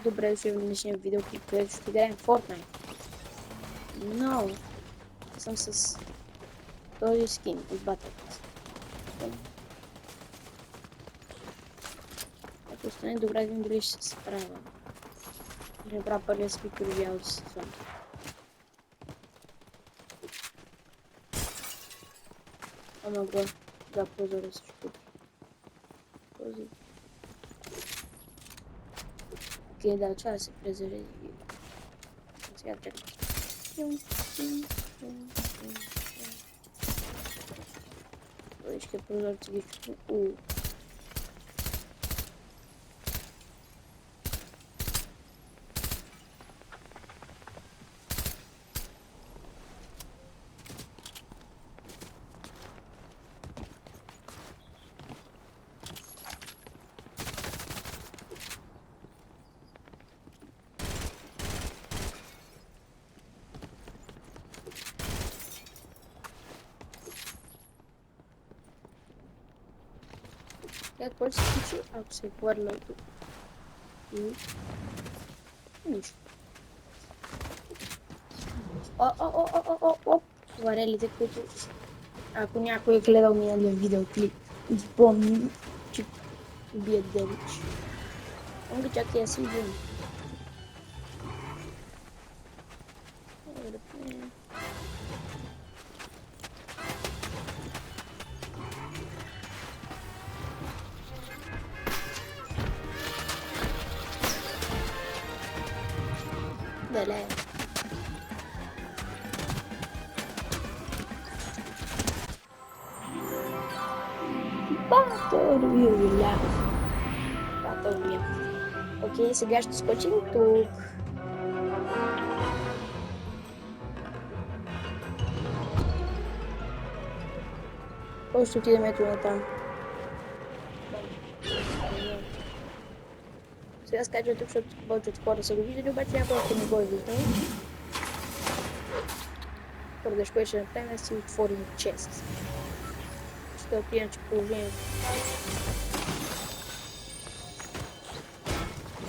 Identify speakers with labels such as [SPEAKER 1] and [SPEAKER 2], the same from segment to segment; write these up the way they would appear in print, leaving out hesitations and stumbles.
[SPEAKER 1] Добре дошли в днешния видеоклип, където ще играем Fortnite. Но съм с този скин от Battle Pass. Ако стане добре, един дали ще се справя. Ще направя първия си бял от сезон. Ама да позора се щупи. Този. Окей, да, това да се презареди. Сега чакай. Всички прозорци ги щупи. Какво ще се случи, ако се хвърля тук? Нищо. Оп! Варелите, които... Ако някой е гледал миналия видеоклип, ги помни, че бият девич. Он ги чакай, аз си идвам. Дале. Батълвия. Окей, сега ще скочим тук. Ще отидем ето на там. Сега скачвам тук, защото повечето хора са го виждали, обаче някой още не го е виждал. Първо ще ще направим да си отворим чест. Защото иначе положението.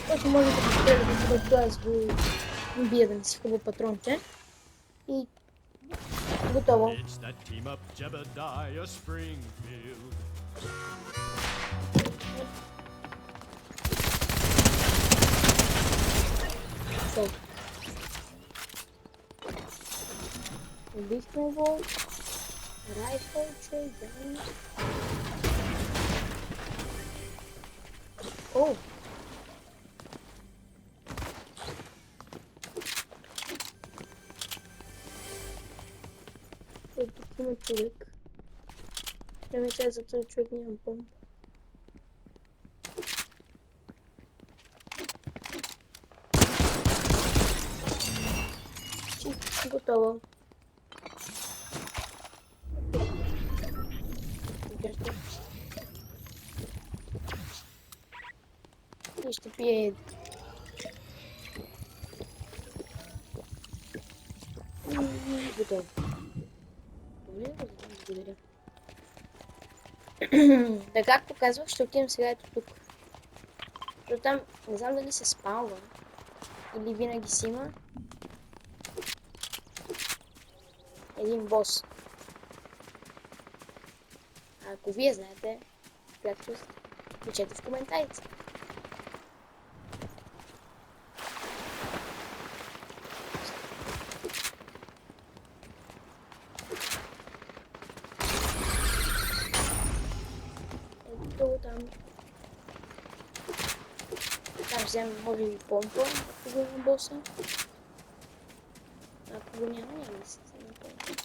[SPEAKER 1] Просто може да постреля, да аз го бия да ми си хубаво патронче. И готово. Убихме го. Райфълче, да. О! Тук има човек. Не ме чай за този човек нямам помпа. Готово. И ще пие. Готово. Благодаря. Да, както казвах, ще отидем сега ето тук. Защото там не знам дали се спалва. Или винаги си има един бос. А ако вие знаете, както пишете в коментарите. Ето там. Там вземем може и помпа, ако го има боса. Ако го няма, няма да се вземе помпа.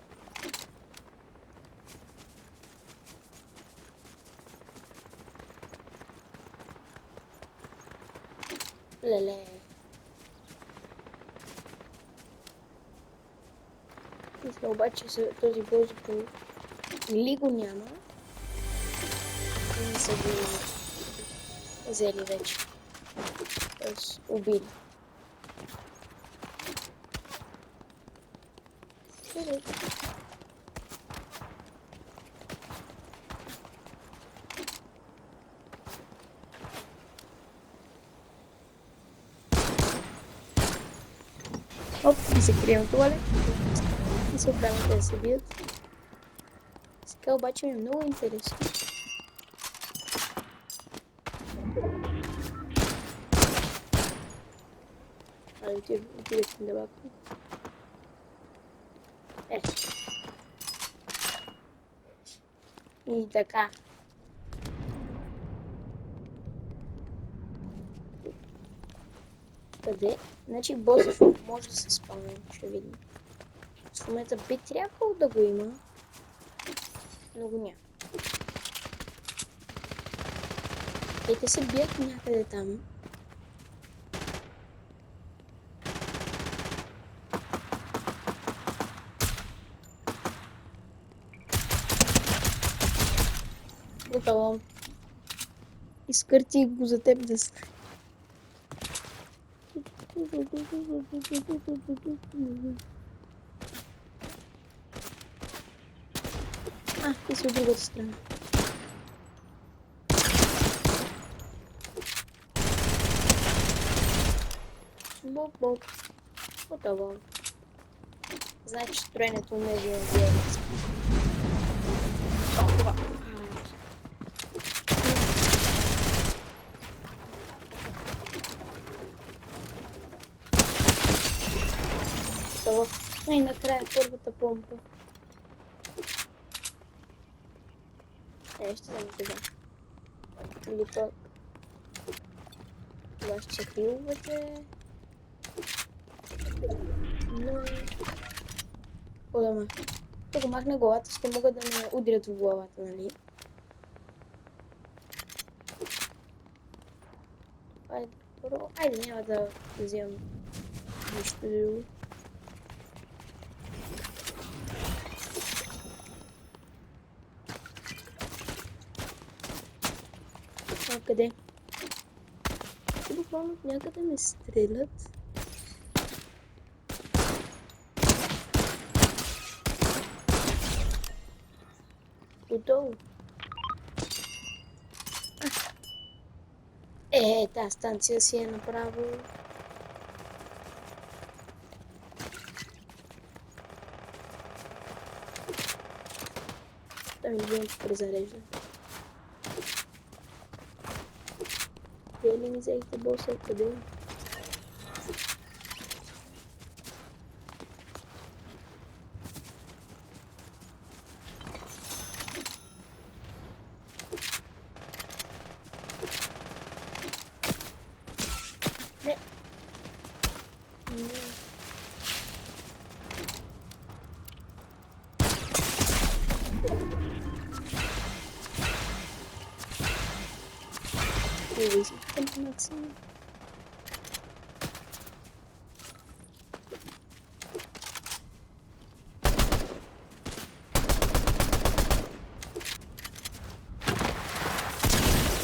[SPEAKER 1] Леле. Мисля обаче този бозик или го няма, и не са го взели вече. Тоест убили. Оп, и се крием туалет. И се оправим да се бият. Сега обаче ми е много интересно. Айде, отидете да бакам. И така. Къде? Значи босът може да се спомня, ще видим. В момента би трябвало да го има, но го няма. И те се бият някъде там. Готово. Изкърти го за теб да стане. Ти си от другата страна. Боб. Готово. Значи строенето не е това. Готово. И накрая първата помпа. Ще взема това. Или пък това ще са хиловете. Но... Подама. Тук махна главата, ще могат да ме удрят в главата, нали? Айде, няма да вземам нищо друго. Къде? Те буквално от някъде ме стрелят. Отдолу. Тази станция си е направо. Да ми вземем презарежда. Къде ли ми взехте боса? Къде? Не.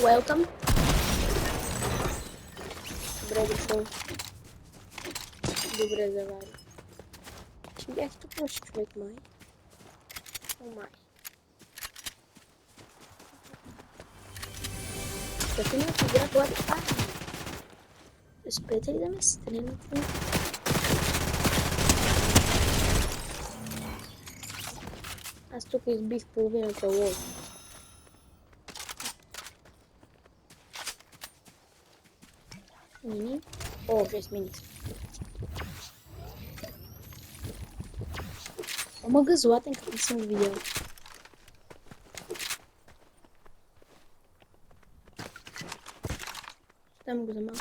[SPEAKER 1] Welcome. Добре дошъл. Добре завари. Ще бях тук наш човек, май. О, май. Като ми отигра глад... Спрете ли да ме стрелят? Аз тук избих половината лоу. Мини. О, 6 мини. Омага златен, как не съм го видял. Там го за малко.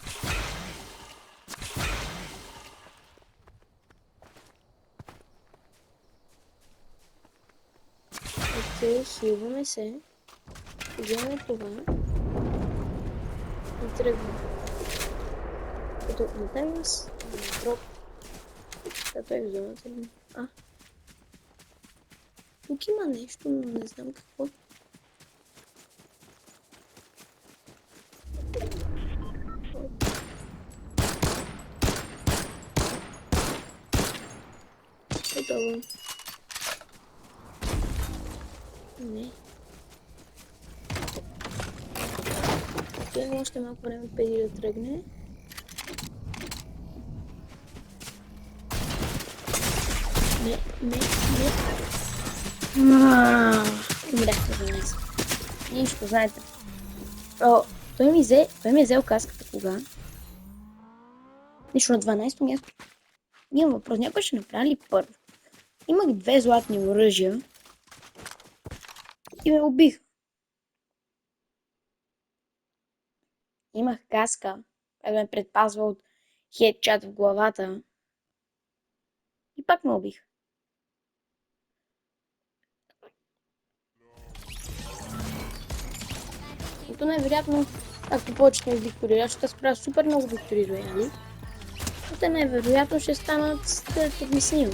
[SPEAKER 1] Окей, хилваме се. Вземаме това. И тръгваме. Като натам с дроп. Като е в зоната ли? Тук има нещо, но не знам какво. Готово. Не. Окей, още малко време преди да тръгне. Умряхте за днес. Нищо, знаете. Той ми е взел каската кога? Нищо на 12-то място. Имам въпрос, някой ще направи ли първо? Имах 2 златни оръжия и ме убих. Имах каска, която ме предпазва от хедшот в главата. И пак ме убих. И то най-вероятно, както повечето ми виктори, аз ще справя супер много виктори рояли. Но те най-вероятно ще станат след обяснимо.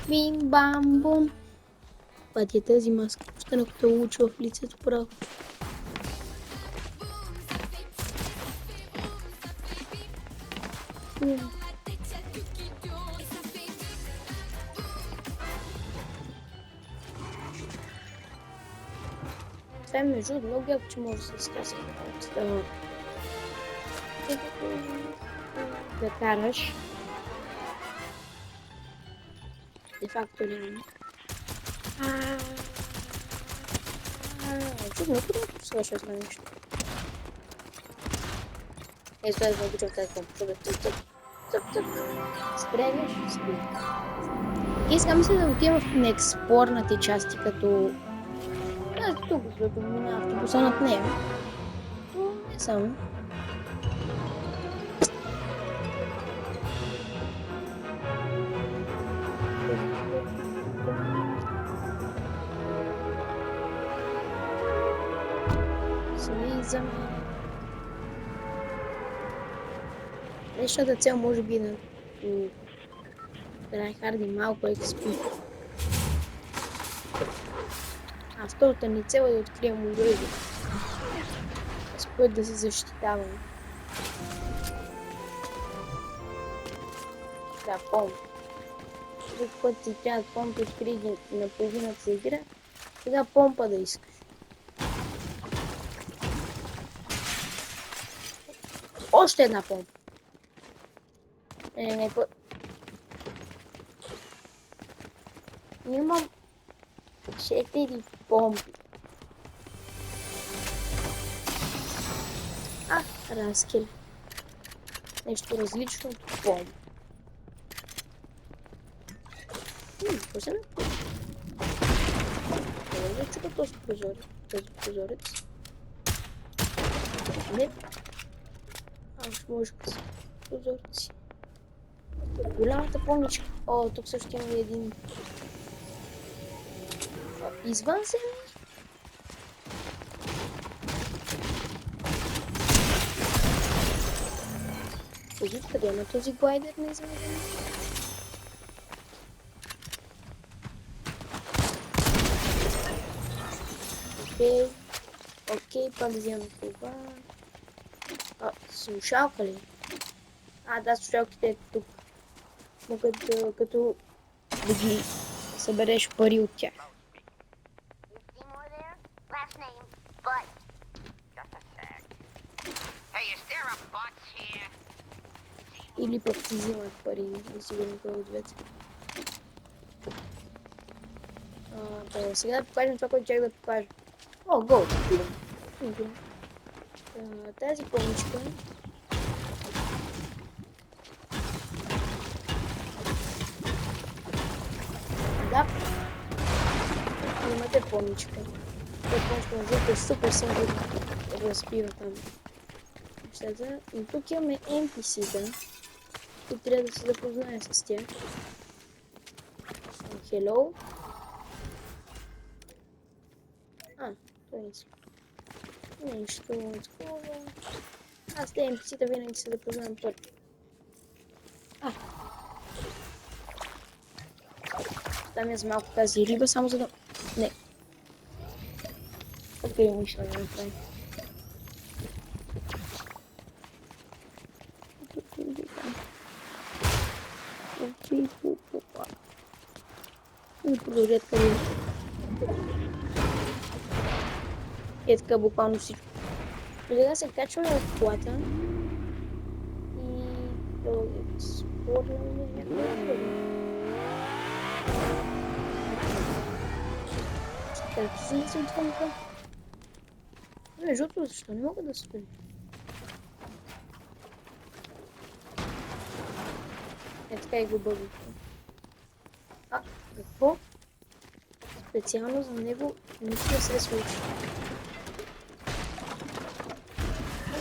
[SPEAKER 1] Бим бам бум. Пътя тази маска, останах да улучва в лицето право. Това е между много яко, че може да се изказва да караш. Де факто няма. Чудно, къде да свърша това нещо? Това да обичам тази помпа. Цъп. Спрегаш, спи. Искам мисля да отивам в неекспорните части, като... тук, защото мина автобуса над нея. Но не само. Слизаме. Днешната цел може би на Трайхарди малко XP. А втората ни цел е да открием оръжие. С което да се защитаваме. Да, помня. Друг път ти трябва да помпи преди на половината игра, сега помпа да искаш. Още една помпа. Не, имам 4 помпи. Разкел. Нещо различно от помпа. Какво се направи? Не да чука този прозорец. Не. Аз може да си прозорци. Голямата помничка. Тук също има един извънземни. Къде има този глайдер на извънземни? Окей, пак вземам това. Слушалка ли? Да, слушалките тук. Могат да ги събереш пари от тях. Или пък ти взимат пари, не сигурно кой от двете. Сега да покажем това, което чак да покажа. Гол! Тази помничка. Да. Имате помничка. Помничка на жълта е супер силно да разпива там. И тук имаме NPC-та. Тук трябва да се запознаем с тях. Hello. Това е нещо такова. Аз те NPC-та винаги се запознавам първо. Там е за малко тази риба, само за да... Не. Окей, нищо не направи. И продължат кариерата. Така буквално всичко. Сега се качваме в колата и то изпорваме някакво. Как излиза отвънка? Между другото, защо не мога да спим? Е, така и го бъдете. А, какво? Специално за него нищо не се случи.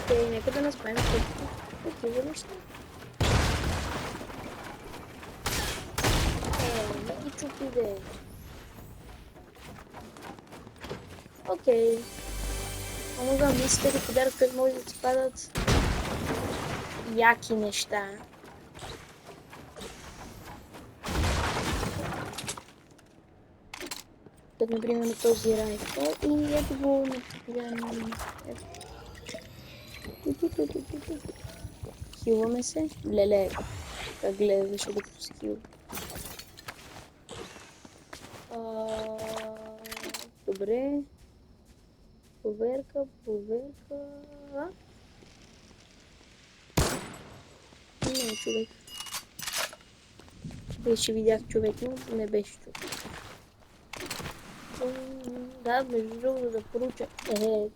[SPEAKER 1] Окей, нека да наспаем такива неща. Не ги чупи де. Окей. Онога мистери подарък, къде може да ти падат яки неща. Като например този райфъл и ето го например. Хилваме се. Леле, как гледаше докато се хилва. Добре. Проверка. Не, човек. Беше видях човек, но не беше човек. Да, между другото да поруча.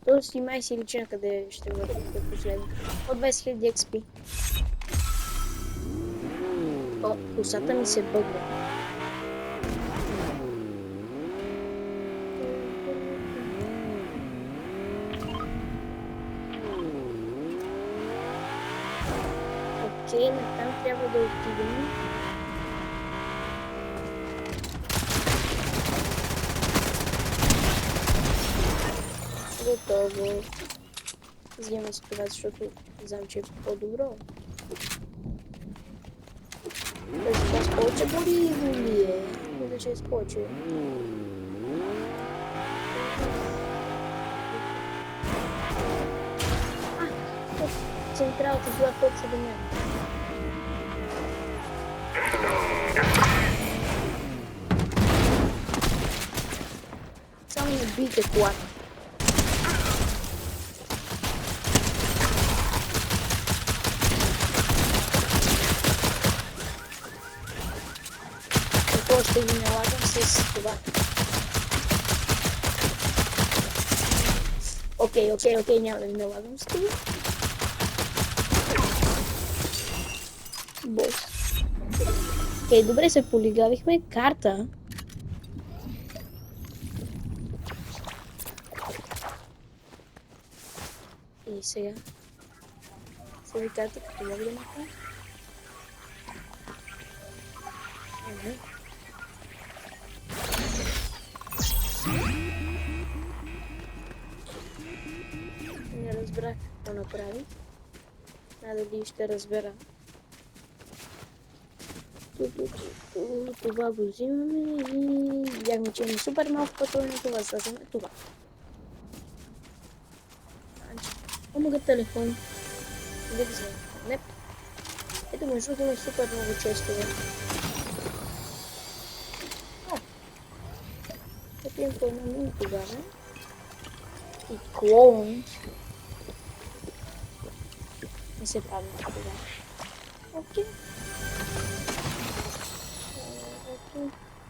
[SPEAKER 1] То си май си личи на къде ще бъде последно. От 20 000 XP. О, косата ми се бъгва. Окей, натам трябва да отидем. Готово. Вземем си това, защото знам, че е по-добро. Това с повече гориво ли е? Мисля, че е с повече. Централата била точно до мен. Само не бийте колата. Какво ще ги налагам с това? Окей, няма да ви налагам с това. Бос. Окей, добре се полигавихме. Карта. И сега. Сега карта, като мога да направя. Не разбрах какво направи. Дали ще разбера. Това го взимаме и видяхме, че има супер малко пътуване. Това създаме това. Помага телефон. Да взема. Не. Ето между другото е супер много честове. Ето им по едно мини тогава. И клоун. Не се прави тогава. Окей.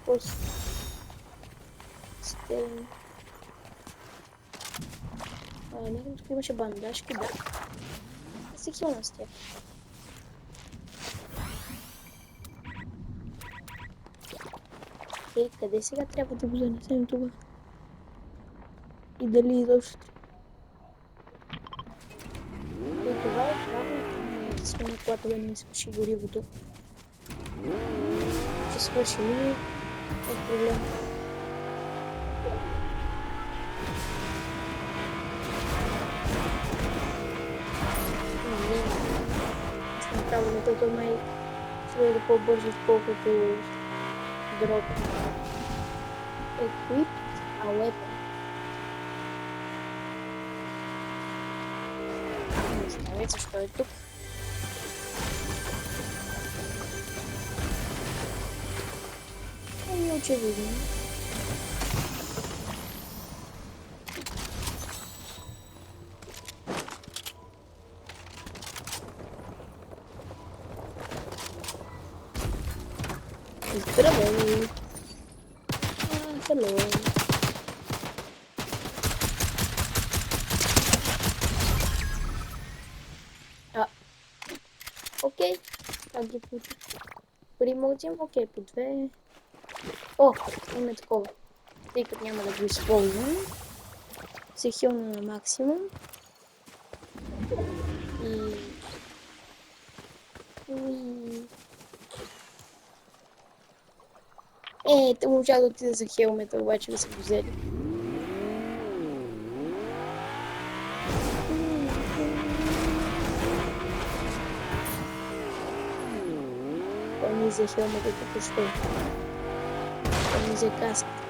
[SPEAKER 1] После някакъв тук имаше бандажки, да. Си хилна с тях. Къде сега трябва да го занесем това? И дали изобщо? И това е правилно. Да сме на колата да не ми свърши горивото. Ще свърши ли? Е проблем. Аз направо на това май ще бъде по-бързо, отколкото дроп. Equip a weapon. Не знам защо е тук. Е очевидно. Здравей! Hello! Окей, как ги получих? Примълтим, окей, по две. О, имаме такова. Тъй като няма да го използвам, се хилна на максимум. И... те можа да отида за хелмета, обаче да са го взели. Той ми за хелмета току-що. Той ми за каската.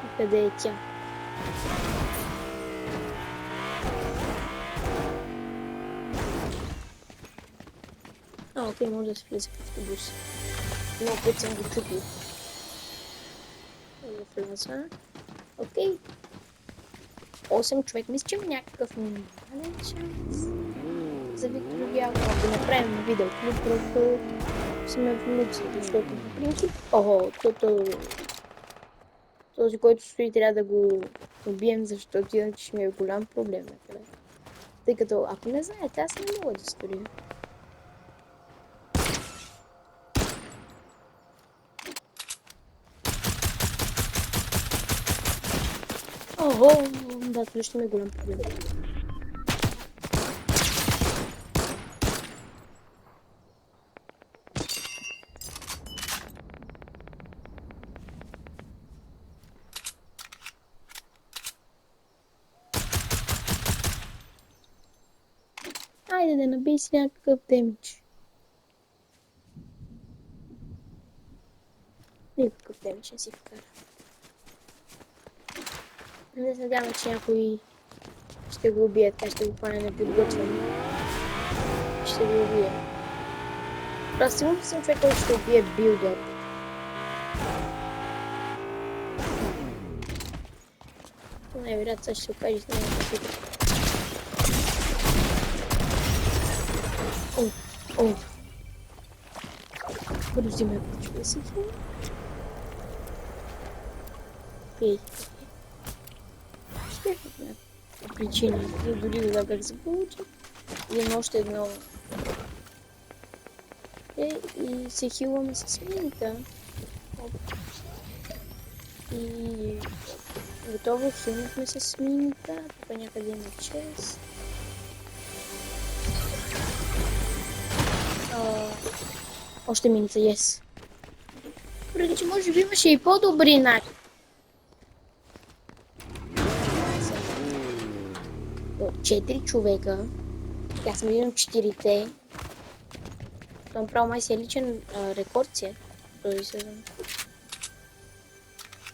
[SPEAKER 1] И къде е тя? Окей, може да се влезе в автобус. Много път съм го чупил. Да вляза. Окей. 8 човек. Мисля, че има някакъв минимален шанс за Виктория. Ако да направим видеоклип, просто сме внуци, защото по принцип... Този, който стои, трябва да го убием, защото иначе ще ми е голям проблем. Тъй като, ако не знаете, аз не мога да строя. Да, това ще ми е голям проблем. Айде да набий си някакъв демидж. Никакъв демидж не си вкара. Не се надявам, че някой ще го убие, така ще го хване неподготвен. Ще го убие. Просто сигурно съм човек, който ще убие билдър. Най-вероятно сега ще се окаже с него какъв. Подожди ме, почва си хил. Окей. Причини, дори да как се получи. Има още едно. И се хилваме с мината. И готово, хилнахме с мината. Тук някъде има чест. Още миница, yes. Преди, че може би имаше и по-добри начини. 4 човека. Аз съм един от 4-те. Това направо май си е личен рекорд си. Този сезон.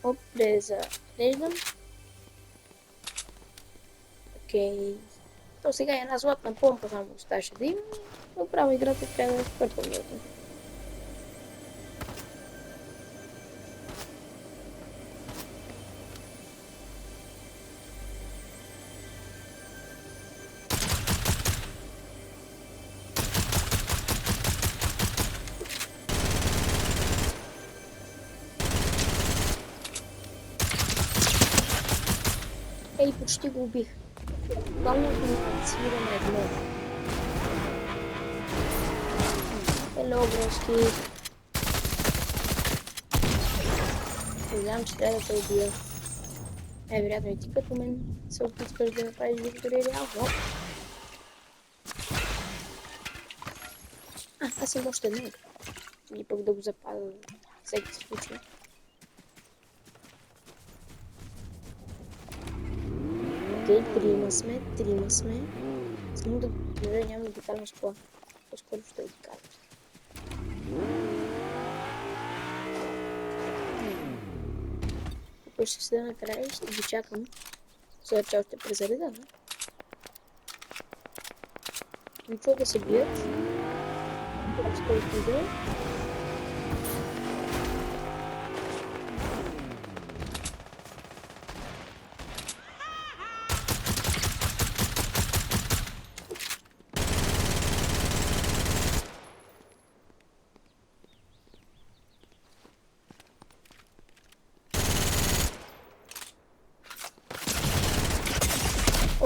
[SPEAKER 1] Оп, зареждам. Окей. То сега е една златна помпа само оставаше да има. Направо играта трябва да е пърпълна. Ей, почти го убих. Главно да не свираме едно. Ело, броски. Не знам, че трябва да те убия. Вероятно и ти като мен се опитваш да направиш Виктория реално. Аз имам още едно. И пък да го запазя всеки случай. Окей, трима сме. Само да нямам обикален школа. По-скоро ще обикалям. Ако ще седа накрая, ще ги чакам. За че още презареда, не? Ничего да се бият. Скоро иде.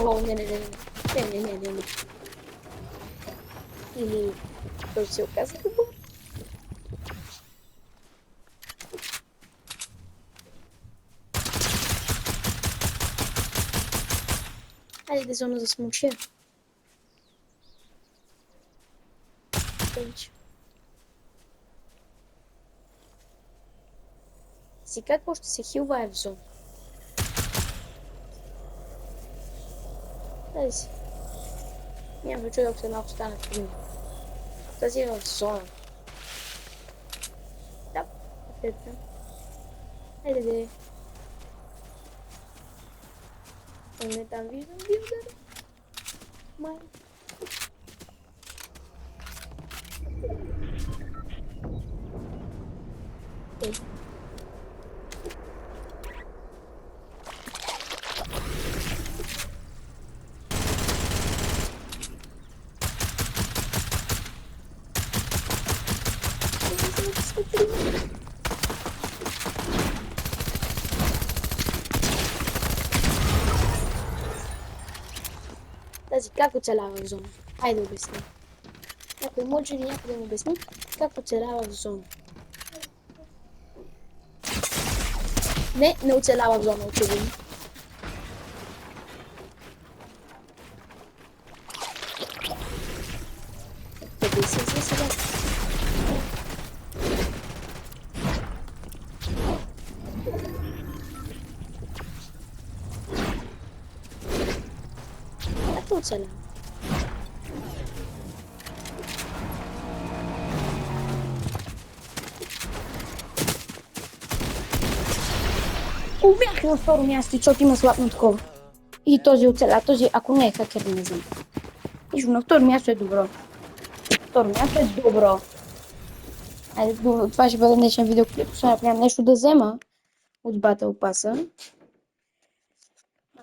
[SPEAKER 1] О, не, не, не, не, не, не, не, не, не. Или то се оказа добър. Хайде да зона за смуче. Сега какво ще се хилва е в зона? Дай си. Няма да чуя, ако се малко стана трудно. Тази е в зона. Да, опитам. Хайде де. Не там виждам билдър. Май. Ей. Тази как оцелява в зона? Хайде обясни. Някой може ли някой да ми обясни как оцелява в зона? Не оцелява в зона, очевидно. Къде се за сега? Как оцелява? Бях на второ място, защото има слабно такова. И този оцеля, този, ако не е хакер, не знам. Нищо, на второ място е добро. Второ място е добро. Айде, това ще бъде днешен видеоклип, защото нямам нещо да взема от Battle Pass-а.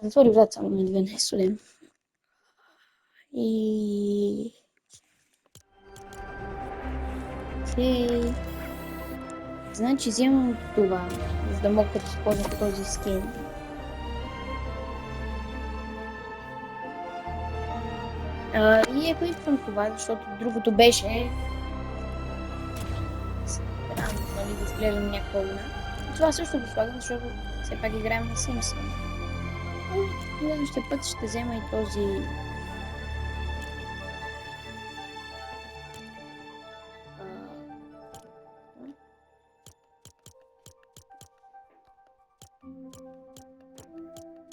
[SPEAKER 1] Затвори врат само на две, не студен. И... Окей. Значи вземам това, за да мога да използвам този скин. И ако искам това, защото другото беше странно, нали, да изглеждам някаква луна. Това също го слагам, защото все пак играем на Simpson. Следващия път ще взема и този...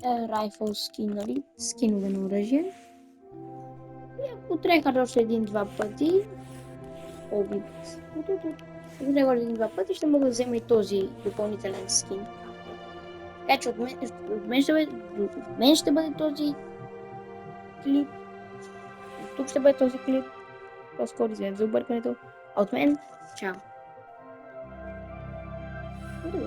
[SPEAKER 1] Rifle скин, нали? Скинове на оръжие. И ако трехар още един-два пъти, ако трехар един-два пъти, ще мога да взема и този допълнителен скин. Така че от мен ще бъде този клип. Тук ще бъде този клип. По-скоро извинявам за объркането. А от мен, чао!